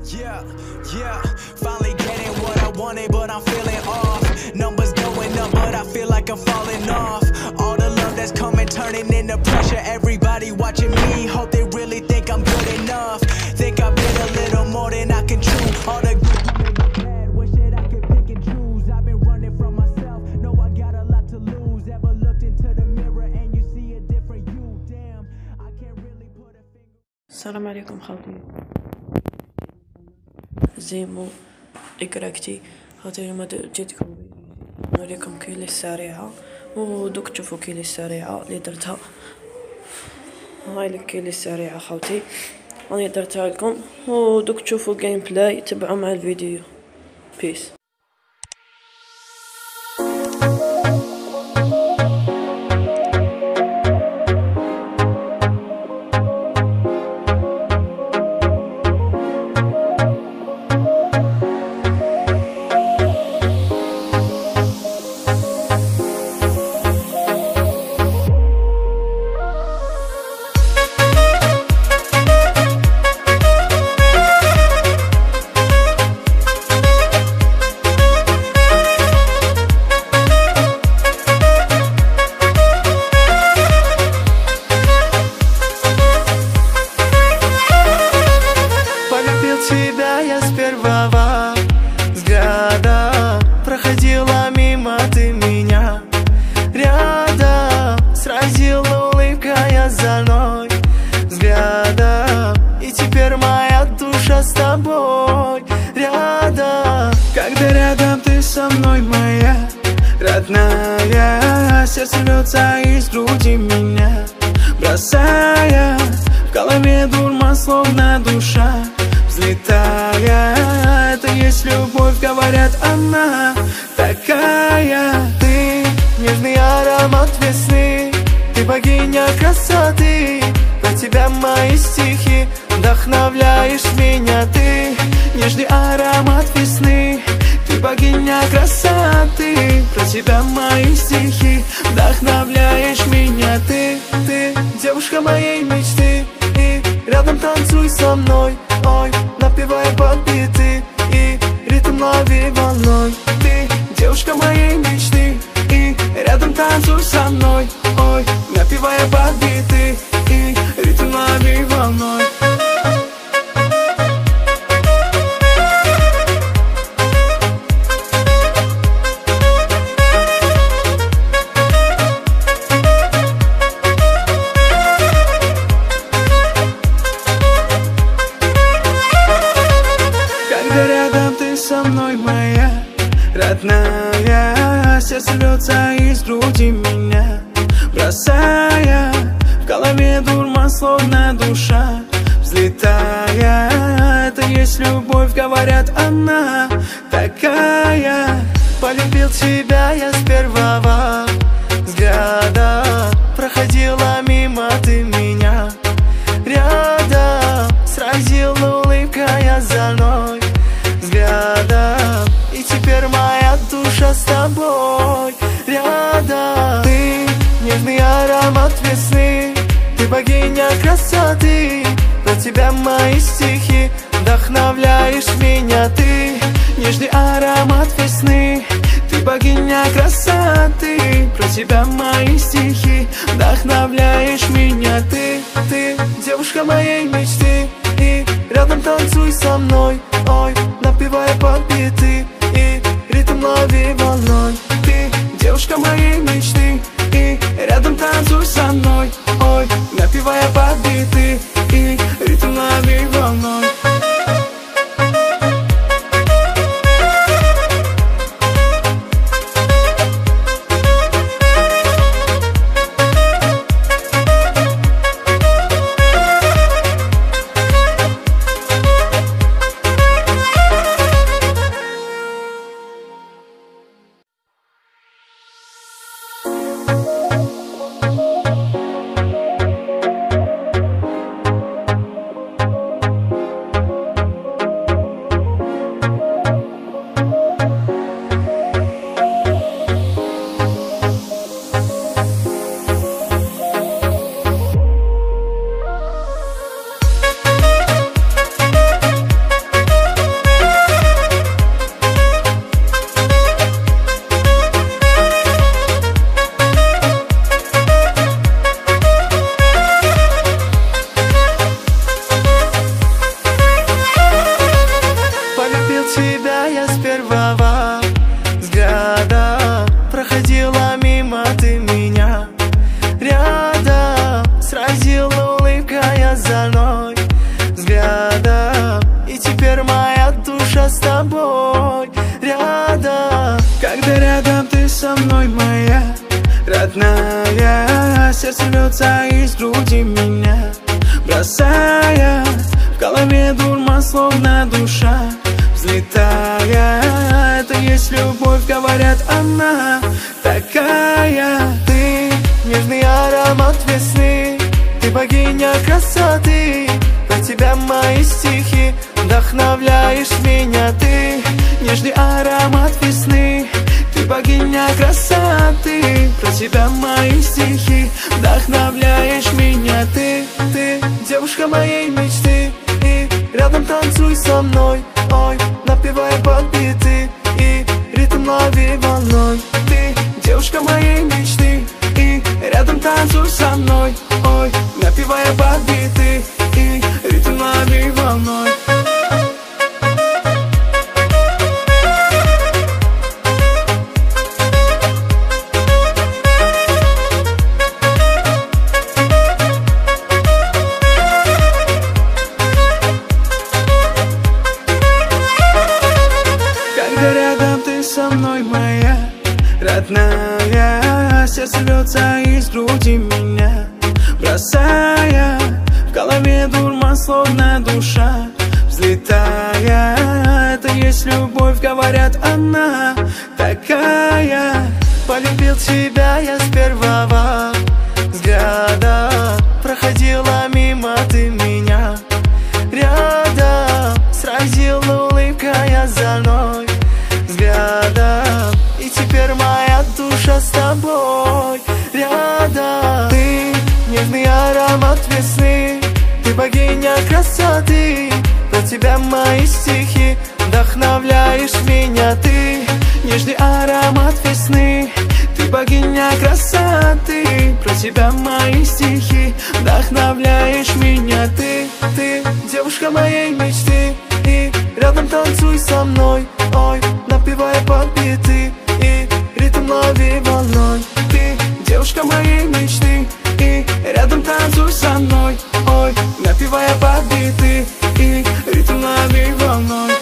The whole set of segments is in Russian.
Yeah, yeah, finally getting what I wanted, but I'm feeling off. Numbers going up, but I feel like I'm falling off. All the love that's coming, turning into pressure. Everybody watching me, hope they really think I'm good enough. Think I've been a little more than I can chew. All the good to make me bad, wish that I could pick and choose. I've been running from myself, know I got a lot to lose. Ever looked into the mirror and you see a different you? Damn, I can't really put a finger. السلام عليكم خاوتي. زيمو إكراكتي خاطر اليوم جيتكم نوريكم كيلي السريعة، ودوك تشوفوا كيلي السريعة اللي درتها. هاي الكيلي السريعة خاوتي راني درتها لكم، ودوك تشوفوا جيم بلاي. تبعوا مع الفيديو. بيس. Тебя я с первого взгляда, проходила мимо ты меня рядом, сразила улыбкой озорной взгляда. И теперь моя душа с тобой рядом. Когда рядом ты со мной, моя родная, сердце рвется из груди меня, бросая в голове дурман, словно душа взлетая. Это есть любовь, говорят, она такая. Ты нежный аромат весны, ты богиня красоты. Про тебя мои стихи, вдохновляешь меня. Ты нежный аромат весны, ты богиня красоты. Про тебя мои стихи, вдохновляешь меня. Ты девушка моей мечты, и рядом танцуй со мной. Ой, напевая под биты, и ритм лови волной. Ты девушка моей мечты, и рядом танцуй со мной. Ой, напевая под биты, и ритм лови волной. Рядом ты со мной, моя родная, сердце рвется из груди меня, бросая в голове дурман, словно душа взлетая. Это есть любовь, говорят, она такая. Полюбил тебя я с первого взгляда, проходила мимо ты меня рядом, сразила улыбкой озорной взглядом. И теперь моя душа с тобой рядом. Ты нежный аромат весны, ты богиня красоты. Про тебя мои стихи, вдохновляешь меня. Ты нежный аромат весны, ты богиня красоты. Про тебя мои стихи, вдохновляешь меня. Ты девушка моей мечты, и рядом танцуй со мной. Ой, напевая под биты, и ритм лови волной. Ты девушка моей мечты, и рядом танцуй со мной. Ой, напевая под биты, и ритм лови волной. сердце рвется из груди меня, бросая в голове дурман, словно душа взлетая. Это есть любовь, говорят, она такая. Ты нежный аромат весны, ты богиня красоты. Про тебя мои стихи, вдохновляешь меня. Ты нежный аромат весны, ты богиня красоты. Про тебя мои стихи, вдохновляешь меня. Ты девушка моей мечты, и рядом танцуй со мной. Ой, напевая под биты, и ритм лови волной. Ты девушка моей мечты, и рядом танцуй со мной. Ой, напевая под биты, и ритм лови волной. Со мной моя родная, сердце рвется из груди меня, бросая в голове дурман, словно душа взлетая. Это есть любовь, говорят, она такая. Полюбил тебя я с первого взгляда, проходила мимо ты меня рядом, сразила улыбкой озорной взглядом. И теперь моя душа с тобой рядом. Ты нежный аромат весны, ты богиня красоты. Про тебя мои стихи, вдохновляешь меня. Ты нежный аромат весны, ты богиня красоты. Про тебя мои стихи, вдохновляешь меня. Ты девушка моей мечты, и рядом танцуй со мной. Ой, напевая под биты, и ритм лови волной. Ты девушка моей мечты, и рядом танцуй со мной. Ой, напевая под биты, и ритм лови волной.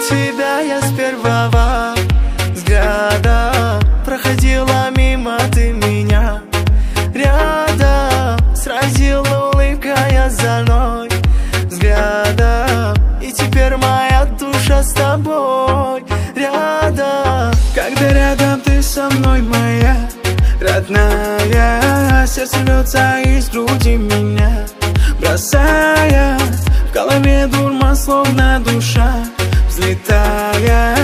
Тебя я с первого взгляда, проходила мимо ты меня рядом, сразила улыбкой озорной взглядом. И теперь моя душа с тобой рядом. Когда рядом ты со мной моя родная, сердце рвется из груди меня, бросая в голове дурман, словно душа взлетая.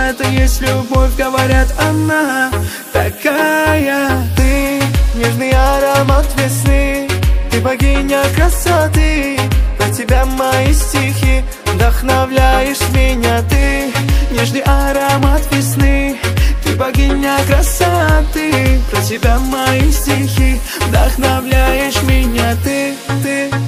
Это есть любовь, говорят, она такая. Ты нежный аромат весны, ты богиня красоты. Про тебя мои стихи, вдохновляешь меня. Ты нежный аромат весны, ты богиня красоты. Про тебя мои стихи, вдохновляешь меня. Ты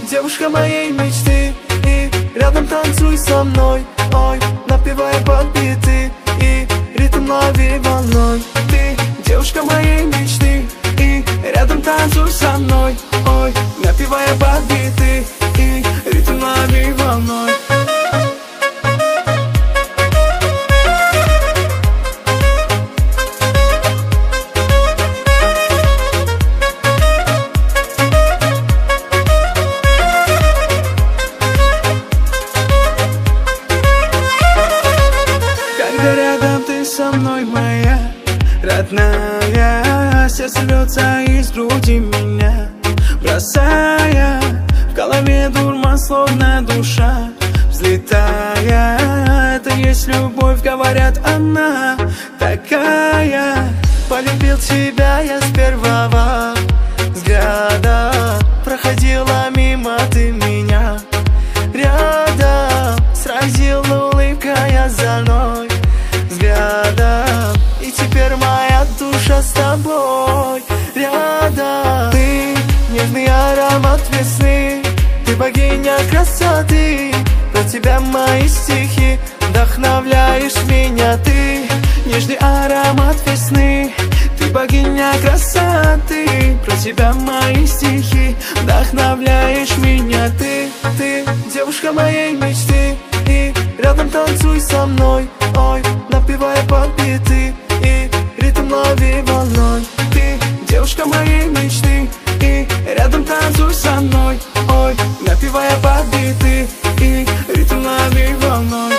девушка моей мечты, и рядом танцуй со мной. Ой, напевая под биты, и ритм лови волной. Ты девушка моей мечты, и рядом танцуй со мной. Ой, напевая под биты, и ритм лови волной. Со мной моя родная, сердце рвется словно душа взлетая. Это есть любовь, говорят, она такая. Полюбил тебя я с первого взгляда. Проходила мимо ты меня рядом, сразила улыбкой озорной взглядом. И теперь моя душа с тобой рядом. Ты нежный аромат весны, ты богиня красоты. Про тебя мои стихи, вдохновляешь меня. Ты нежный аромат весны, ты богиня красоты. Про тебя мои стихи, вдохновляешь меня. Ты девушка моей мечты, и рядом танцуй со мной. Ой, напевая под биты, и ритм лови волной. Ты девушка моей мечты, и рядом танцуй со мной. Ой, напевая под биты, и ритм лови волной.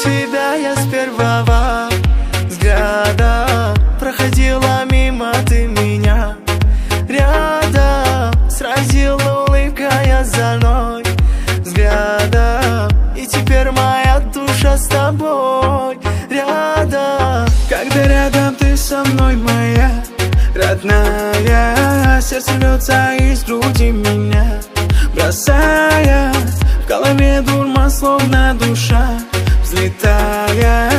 Тебя я с первого взгляда. Проходила мимо ты меня рядом, сразила улыбкой озорной взглядом. И теперь моя душа с тобой рядом. Когда рядом ты со мной, моя родная, сердце рвется из груди меня бросая. В голове дурман, словно душа взлетая.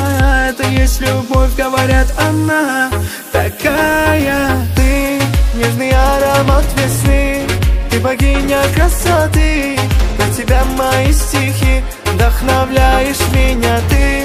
Это есть любовь, говорят, она такая. Ты нежный аромат весны, ты богиня красоты. Про тебя мои стихи, вдохновляешь меня. Ты